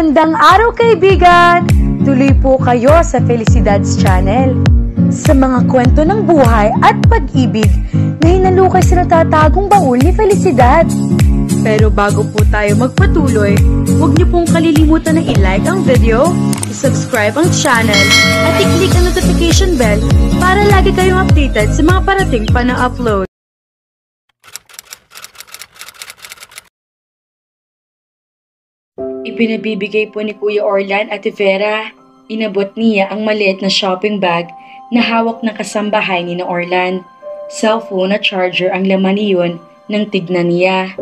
Magandang araw kaibigan! Tuloy po kayo sa Felicidad's Channel. Sa mga kwento ng buhay at pag-ibig na hinalukay sa natatagong baul ni Felicidad. Pero bago po tayo magpatuloy, huwag niyo pong kalilimutan na i-like ang video, i-subscribe ang channel, at i-click ang notification bell para lagi kayong updated sa mga parating pa na upload. Ipinabibigay po ni Kuya Orlan at Vera. Inabot niya ang maliit na shopping bag na hawak ng kasambahay ni Orlan. Cellphone at charger ang laman niyon nang tignan niya.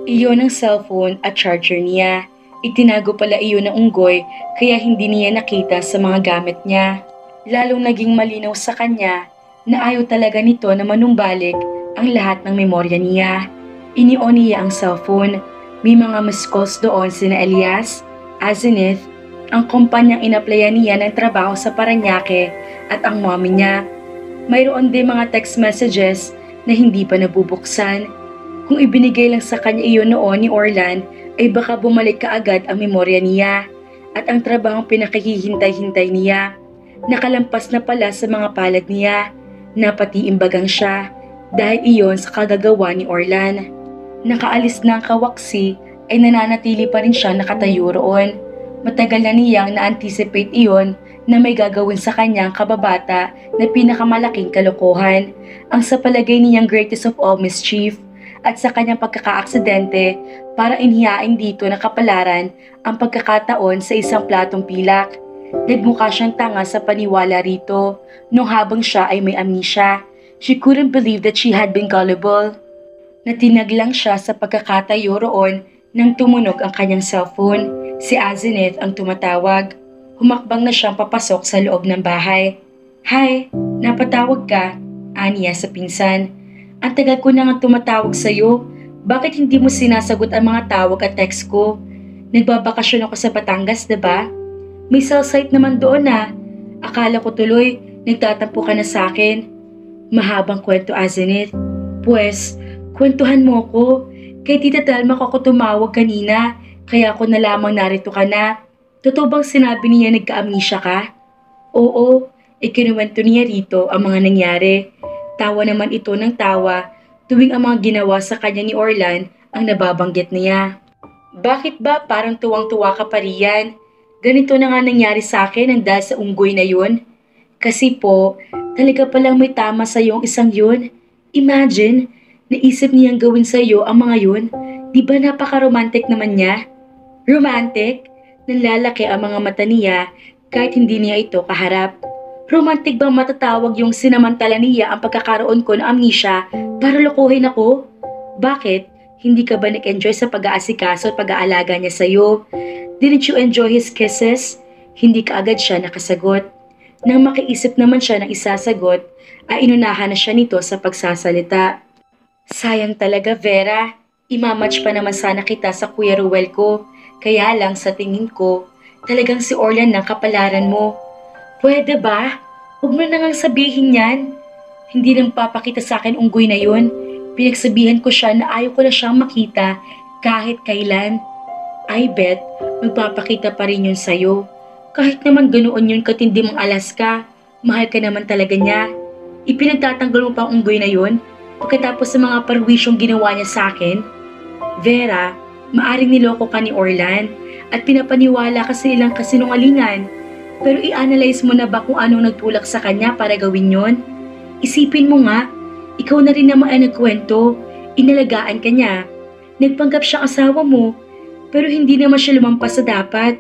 Iyon ang cellphone at charger niya. Itinago pala iyon ng unggoy kaya hindi niya nakita sa mga gamit niya. Lalong naging malinaw sa kanya na ayaw talaga nito na manumbalik ang lahat ng memorya niya. Ini-on niya ang cellphone. May mga missed calls doon sina Elias, Azenith, ang kumpanyang inaplayan niya ng trabaho sa Parañaque at ang mommy niya. Mayroon din mga text messages na hindi pa nabubuksan. Kung ibinigay lang sa kanya iyon noon ni Orlan, ay baka bumalik kaagad ang memorya niya at ang trabahong pinakihintay-hintay niya. Nakalampas na pala sa mga palad niya, napatiimbagang siya dahil iyon sa kagagawa ni Orlan. Nakaalis na ang kawaksi ay nananatili pa rin siya nakatayo roon. Matagal na niyang na-anticipate iyon na may gagawin sa kanyang kababata na pinakamalaking kalokohan, ang sa palagay niyang greatest of all mischief, at sa kanyang pagkakaaksidente para inhiyain dito na kapalaran ang pagkakataon sa isang platong pilak. Nagmukha siyang tanga sa paniwala rito nung habang siya ay may amnesia. She couldn't believe that she had been gullible. Natinag lang siya sa pagkakatayo roon nang tumunog ang kanyang cellphone. Si Azenith ang tumatawag. Humakbang na siyang papasok sa loob ng bahay. "Hi, napatawag ka?" aniya sa pinsan. "Ang tagal ko na nga tumatawag sa'yo. Bakit hindi mo sinasagot ang mga tawag at text ko? Nagbabakasyon ako sa Batangas, diba? May cell site naman doon na. Akala ko tuloy, nagtatampo ka na sa akin." Mahabang kwento, Azenith. "Pues, kwentuhan mo ko. Kay Tita Telma ko tumawag kanina, kaya ako na lamang narito ka na. Totoo bang sinabi niya nagka-amnesia ka?" "Oo, ikinuwento niya rito ang mga nangyari." Tawa naman ito ng tawa tuwing ang mga ginawa sa kanya ni Orlan ang nababanggit niya. "Bakit ba parang tuwang-tuwa ka pa riyan? Ganito na nga nangyari sa akin ang dahil sa unggoy na yun. Kasi po, talaga palang may tama sa yung isang yun. Imagine, naisip niyang gawin sa iyo ang mga yun. Di ba napaka-romantic naman niya?" "Romantic?" Nanlalaki ang mga mata niya kahit hindi niya ito kaharap. "Romantic bang matatawag yung sinamantala niya ang pagkakaroon ko ng amnesia para lokohin ako? Bakit? Hindi ka ba nag-enjoy sa pag-aasikaso at pag-aalaga niya sa iyo? Didn't you enjoy his kisses?" Hindi kaagad siya nakasagot. Nang makiisip naman siya ng isasagot, ay inunahan na siya nito sa pagsasalita. "Sayang talaga, Vera. Imamatch pa naman sana kita sa Kuya Ruel ko. Kaya lang sa tingin ko, talagang si Orlan ng kapalaran mo. Pwede ba? Huwag mo na ngang sabihin yan. Hindi nang papakita sa akin unggoy na yun. Pinagsabihan ko siya na ayaw ko na siyang makita kahit kailan. I bet magpapakita pa rin yun sa'yo. Kahit naman ganoon yun katindi mong alas ka, mahal ka naman talaga niya. Ipinagtatanggol mo pa ang unggoy na yun pagkatapos sa mga parwisyong ginawa niya sa akin? Vera, maaring niloko ka ni Orlan at pinapaniwala ka sa ilang kasinungalingan. Pero i-analyze mo na ba kung anong nagtulak sa kanya para gawin yon? Isipin mo nga, ikaw na rin naman ang nagkwento, inalagaan ka niya. Nagpanggap siyang asawa mo, pero hindi naman siya lumampas sa dapat.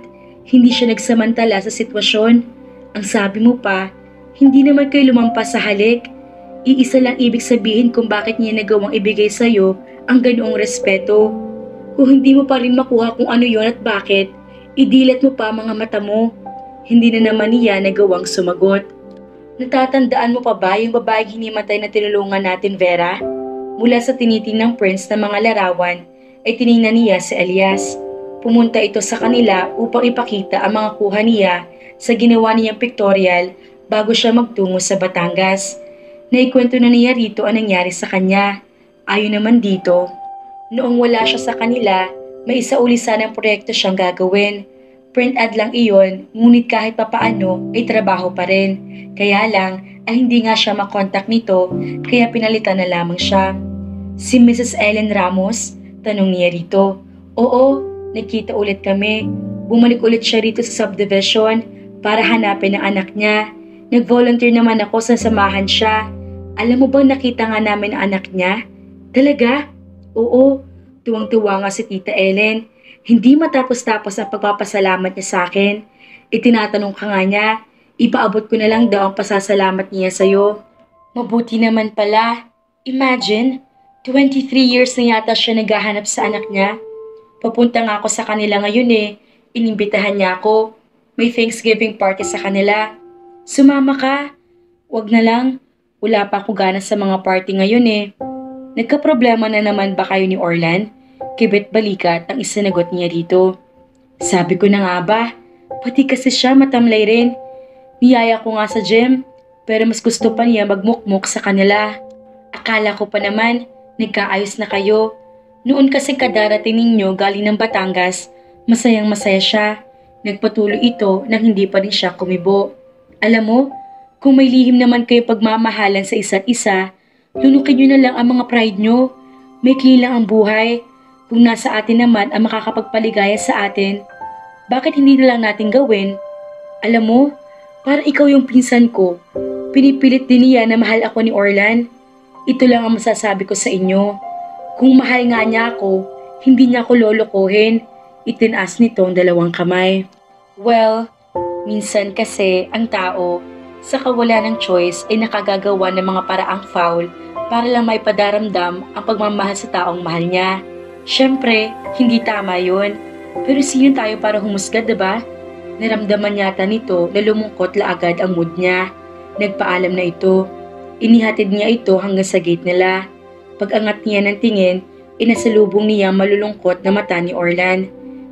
Hindi siya nagsamantala sa sitwasyon. Ang sabi mo pa, hindi naman kayo lumampas sa halik. Iisa lang ibig sabihin kung bakit niya nagawang ibigay sa'yo ang ganoong respeto. Kung hindi mo pa rin makuha kung ano yon at bakit, idilat mo pa mga mata mo. Hindi na naman niya nagawang sumagot. Natatandaan mo pa ba yung babaeng hinimatay na tinulungan natin, Vera? Mula sa tinitingnang prints ng mga larawan, ay tiningnan niya si Elias. Pumunta ito sa kanila upang ipakita ang mga kuha niya sa ginawa niyang pictorial bago siya magtungo sa Batangas. Naikwento na niya rito ang nangyari sa kanya. Ayon naman dito, noong wala siya sa kanila, may isa uli sanang proyekto siyang gagawin. Print ad lang iyon, ngunit kahit papaano ay trabaho pa rin. Kaya lang ay hindi nga siya makontak nito kaya pinalitan na lamang siya. Si Mrs. Ellen Ramos? Tanong niya rito. Oo, nagkita ulit kami. Bumalik ulit siya rito sa subdivision para hanapin ang anak niya. Nag-volunteer naman ako sa samahan siya. Alam mo bang nakita nga namin ang anak niya? Talaga? Oo, tuwang-tuwa nga si Tita Ellen. Hindi matapos-tapos ang pagpapasalamat niya sa akin. Itinatanong ka nga niya, ipaabot ko na lang daw ang pasasalamat niya sa'yo. Mabuti naman pala. Imagine, 23 years na yata siya naghahanap sa anak niya. Papunta nga ako sa kanila ngayon eh. Inimbitahan niya ako. May Thanksgiving party sa kanila. Sumama ka. Wag na lang. Wala pa ako gana sa mga party ngayon eh. Nagkaproblema na naman ba kayo ni Orlan? Kibit balikat ang isinagot niya dito. Sabi ko na nga ba, pati kasi siya matamlay rin. Niyaya ko nga sa gym, pero mas gusto pa niya magmukmuk sa kanila. Akala ko pa naman, nagkaayos na kayo. Noon kasi kadarating ninyo galing ng Batangas, masayang masaya siya. Nagpatuloy ito nang hindi pa rin siya kumibo. Alam mo, kung may lihim naman kayo pagmamahalan sa isa't isa, lunukin nyo na lang ang mga pride nyo. May lang ang buhay. Kung nasa atin naman ang makakapagpaligaya sa atin, bakit hindi na lang natin gawin? Alam mo, para ikaw yung pinsan ko, pinipilit din niya na mahal ako ni Orlan. Ito lang ang masasabi ko sa inyo. Kung mahal nga niya ako, hindi niya ako lolokohin. Itinaas nito ang dalawang kamay. Well, minsan kasi ang tao, sa kawalan ng choice ay nakagagawa ng mga paraang foul para lang may padaramdam ang pagmamahal sa taong mahal niya. Siyempre, hindi tama yun. Pero sino tayo para humusga, diba? Naramdaman yata nito na lumungkot la agad ang mood niya. Nagpaalam na ito. Inihatid niya ito hanggang sa gate nila. Pag-angat niya ng tingin, inasalubong niya malulungkot na mata ni Orlan.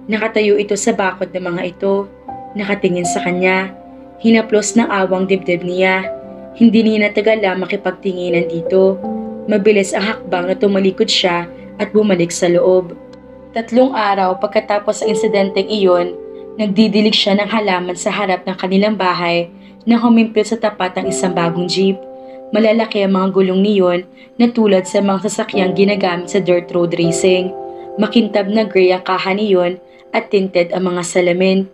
Nakatayo ito sa bakod ng mga ito. Nakatingin sa kanya. Hinaplos ng awang dibdib niya. Hindi niya natagala makipagtinginan dito. Mabilis ang hakbang na tumalikod siya at bumalik sa loob. 3 araw pagkatapos sa insidenteng iyon, nagdidilig siya ng halaman sa harap ng kanilang bahay na humimpil sa tapat ng isang bagong jeep. Malalaki ang mga gulong niyon na tulad sa mga sasakyang ginagamit sa dirt road racing. Makintab na gray ang kaha niyon at tinted ang mga salamin.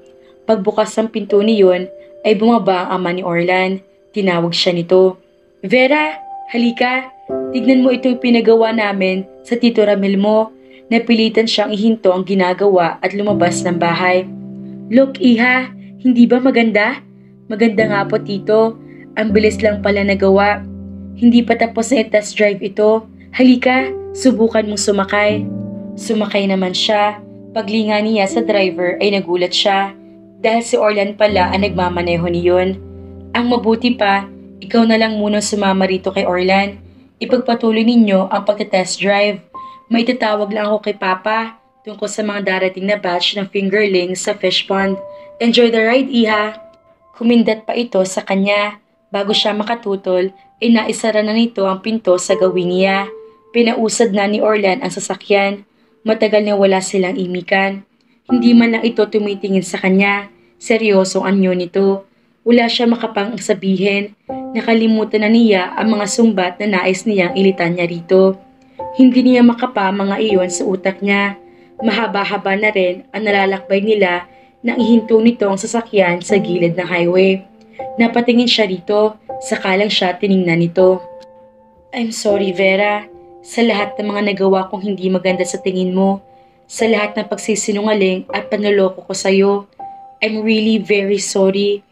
Pagbukas ng pinto niyon ay bumaba ang ama ni Orlan. Tinawag siya nito. Vera, halika. Tignan mo itong pinagawa namin sa Tito Ramil mo. Napilitan siyang ihinto ang ginagawa at lumabas ng bahay. Look, Iha, hindi ba maganda? Maganda nga po, Tito. Ang bilis lang pala nagawa. Hindi pa tapos na i-test drive ito. Halika, subukan mong sumakay. Sumakay naman siya. Paglinga niya sa driver ay nagulat siya. Dahil si Orlan pala ang nagmamaneho niyon. Ang mabuti pa, ikaw na lang muna sumama rito kay Orlan. Ipagpatuloy ninyo ang pagte-test drive. May tatawag lang ako kay Papa tungkol sa mga darating na batch ng fingerlings sa fish pond. Enjoy the ride, Iha. Kumindat pa ito sa kanya. Bago siya makatutol, ay naisara na nito ang pinto sa gawing niya. Pinausad na ni Orlan ang sasakyan. Matagal na wala silang imikan. Hindi man lang ito tumitingin sa kanya. Seryosong anyo nito. Wala siya makapang sabihin. Nakalimutan na niya ang mga sumbat na nais niyang ilitan niya rito. Hindi niya makapa mga iyon sa utak niya. Mahaba-haba na rin ang nalalakbay nila nang ihinto nito ang sasakyan sa gilid ng highway. Napatingin siya rito, sakalang siya tiningnan nito. I'm sorry, Vera, sa lahat ng mga nagawa kong hindi maganda sa tingin mo, sa lahat ng pagsisinungaling at panloloko ko sa'yo. I'm really very sorry.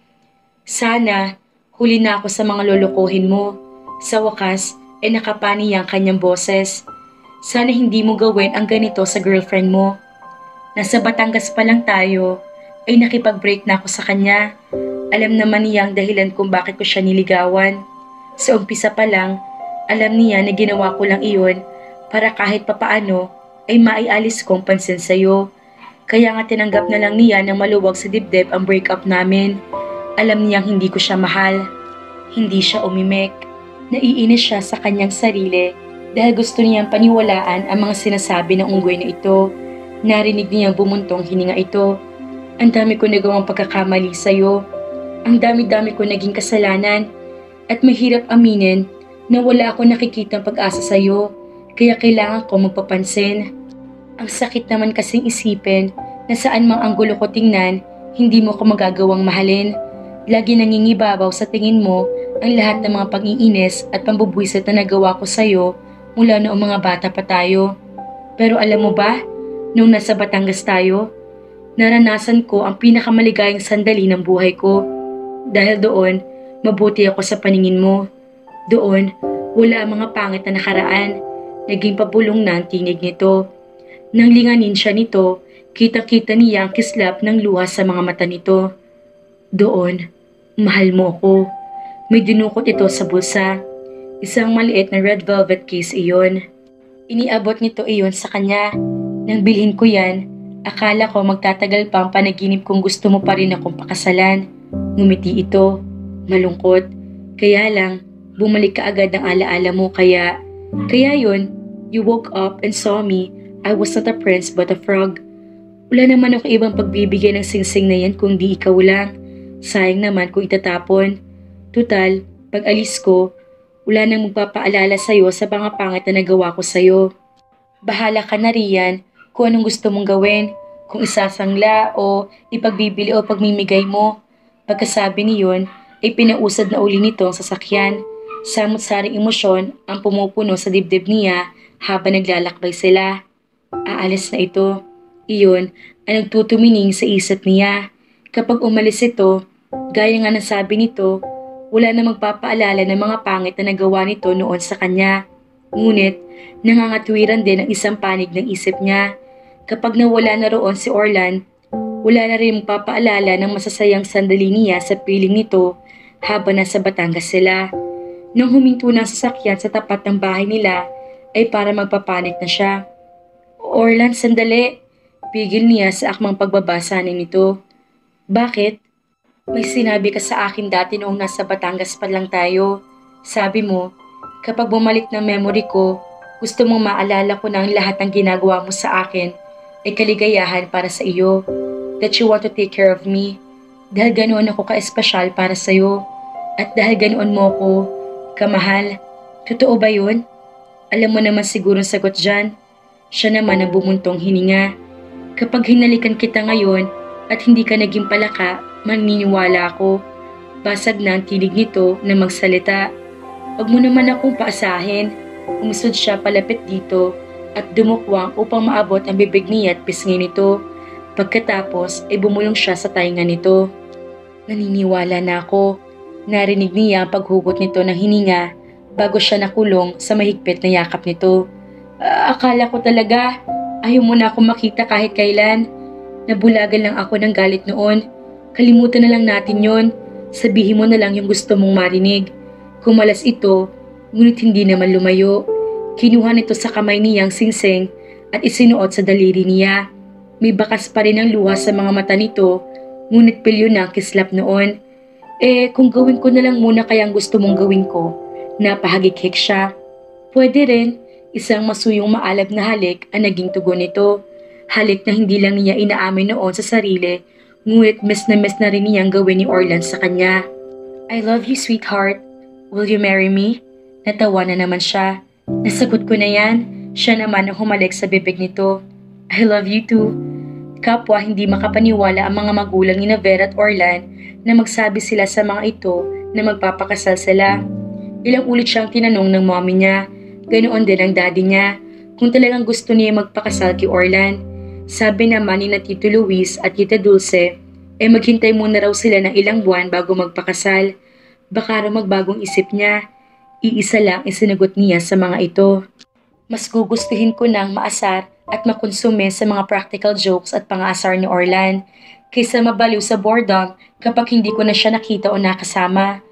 Sana, huli na ako sa mga lolokohin mo. Sa wakas, ay nakapani ang kanyang boses. Sana hindi mo gawin ang ganito sa girlfriend mo. Nasa Batangas pa lang tayo, ay nakipag-break na ako sa kanya. Alam naman niya ang dahilan kung bakit ko siya niligawan. Sa umpisa pa lang, alam niya na ginawa ko lang iyon para kahit papaano ay maialis kong pansin sa'yo. Kaya nga tinanggap na lang niya ng maluwag sa dibdib ang breakup namin. Alam niyang hindi ko siya mahal. Hindi siya umimik. Naiinis siya sa kanyang sarili dahil gusto niyang paniwalaan ang mga sinasabi ng unggoy na ito. Narinig niyang bumuntong hininga ito. Ang dami ko nagawang pagkakamali sa'yo. Ang dami-dami ko naging kasalanan. At mahirap aminin na wala ako nakikitang pag-asa sa'yo. Kaya kailangan ko magpapansin. Ang sakit naman kasing isipin na saan mang anggulo ko tingnan, hindi mo ko magagawang mahalin. Lagi nangingibabaw sa tingin mo ang lahat ng mga pag-iinis at pambubwisit na nagawa ko sa'yo mula noong mga bata pa tayo. Pero alam mo ba, nung nasa Batangas tayo, naranasan ko ang pinakamaligayang sandali ng buhay ko. Dahil doon, mabuti ako sa paningin mo. Doon, wala ang mga pangit na nakaraan. Naging pabulong na ang tinig nito. Nang linganin siya nito, kita-kita niya ang kislap ng luha sa mga mata nito. Doon, mahal mo ko. May dinukot ito sa bulsa. Isang maliit na red velvet case iyon. Iniabot nito iyon sa kanya. Nang bilhin ko yan, akala ko magtatagal pa ang panaginip kung gusto mo pa rin akong pakasalan. Ngumiti ito, malungkot. Kaya lang, bumalik ka agad ng alaala mo kaya yun, you woke up and saw me. I was not a prince but a frog. Wala naman ako ibang pagbibigay ng singsing na yan kung di ikaw lang. Sayang naman kung itatapon. Tutal, pag alis ko, wala nang magpapaalala sa'yo sa mga pangit na nagawa ko sa'yo. Bahala ka na riyan kung anong gusto mong gawin, kung isasangla o ipagbibili o pagmimigay mo. Pagkasabi niyon, ay pinausad na uli nito ang sasakyan. Samot-saring emosyon ang pumupuno sa dibdib niya habang naglalakbay sila. Aalis na ito. Iyon ang nagtutumining sa isip niya. Kapag umalis ito, gaya nga ng sabi nito, wala na magpapaalala ng mga pangit na nagawa nito noon sa kanya. Ngunit, nangangatwiran din ang isang panig ng isip niya. Kapag nawala na roon si Orlan, wala na rin magpapaalala ng masasayang sandali niya sa piling nito habang nasa Batangas sila. Nang huminto ng sasakyan sa tapat ng bahay nila, ay para magpapanik na siya. Orlan, sandali. Pigil niya sa akmang pagbabasa nito. Bakit? May sinabi ka sa akin dati noong nasa Batangas pa lang tayo. Sabi mo, kapag bumalik ng memory ko, gusto mong maalala ko na ang lahat ng ginagawa mo sa akin ay kaligayahan para sa iyo. That you want to take care of me. Dahil ganoon ako ka-espesyal para sa iyo. At dahil ganoon mo ko, kamahal. Totoo ba yun? Alam mo naman siguro ang sagot dyan. Siya naman ang bumuntong hininga. Kapag hinalikan kita ngayon at hindi ka naging palaka, maniniwala ako. Basag na ang tinig nito na magsalita. Huwag mo naman akong paasahin. Umusod siya palapit dito at dumukwang upang maabot ang bibig niya at pisngi nito. Pagkatapos ay bumulong siya sa tainga nito. Naniniwala na ako. Narinig niya ang paghugot nito ng hininga bago siya nakulong sa mahigpit na yakap nito. Akala ko talaga ayaw mo na akong makita kahit kailan. Nabulagan lang ako ng galit noon. Kalimutan na lang natin yon. Sabihin mo na lang yung gusto mong marinig. Kumalas ito, ngunit hindi naman lumayo. Kinuha nito sa kamay niyang singsing at isinuot sa daliri niya. May bakas pa rin ang luha sa mga mata nito, ngunit pilyo na ang kislap noon. Kung gawin ko na lang muna kaya ang gusto mong gawin ko. Napahagikik siya. Pwede rin, isang masuyong maalab na halik ang naging tugon nito. Halik na hindi lang niya inaamin noon sa sarili, ngunit mes na rin niyang gawin ni Orlan sa kanya. I love you, sweetheart. Will you marry me? Natawa na naman siya. Nasagot ko na yan. Siya naman ang humalik sa bibig nito. I love you too. Kapwa hindi makapaniwala ang mga magulang ni Vera at Orlan na magsabi sila sa mga ito na magpapakasal sila. Ilang ulit siyang tinanong ng mommy niya, ganoon din ang daddy niya, kung talagang gusto niya magpakasal kay Orlan. Sabi naman ni na Tito Luis at Tita Dulce, maghintay muna raw sila ng ilang buwan bago magpakasal. Baka raw magbagong isip niya. Iisa lang isinagot niya sa mga ito. Mas gugustuhin ko nang maasar at makonsume sa mga practical jokes at pang-aasar ni Orlan kaysa mabaliw sa boredom kapag hindi ko na siya nakita o nakasama.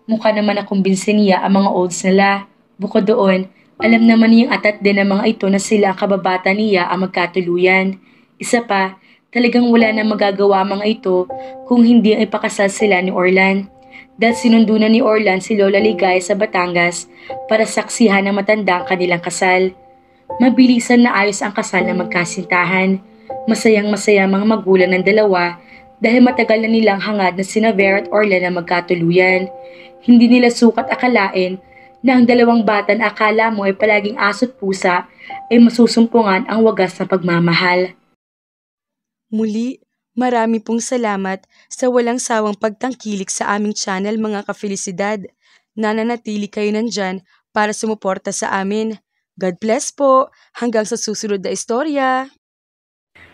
Mukha naman na kumbinsin niya ang mga olds nila. Bukod doon, alam naman niyang atat din ng mga ito na sila ang kababata niya ang magkatuluyan. Isa pa, talagang wala na magagawa mga ito kung hindi ang ipakasal sila ni Orlan. Dahil sinundo na ni Orlan si Lola Ligay sa Batangas para saksihan ng matanda ang kanilang kasal. Mabilisan na ayos ang kasal na magkasintahan. Masayang-masaya mga magulang ng dalawa dahil matagal na nilang hangad na sina Vera at Orlan na magkatuluyan. Hindi nila sukat akalain na ang dalawang bata na akala mo ay palaging aso't pusa ay masusumpungan ang wagas na pagmamahal. Muli, marami pong salamat sa walang sawang pagtangkilik sa aming channel mga kafelisidad. Nananatili kayo nandyan para sumuporta sa amin. God bless po. Hanggang sa susunod na istorya.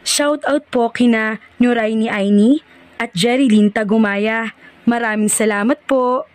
Shoutout po kina Nuraini Aini at Jerilyn Tagumaya. Maraming salamat po.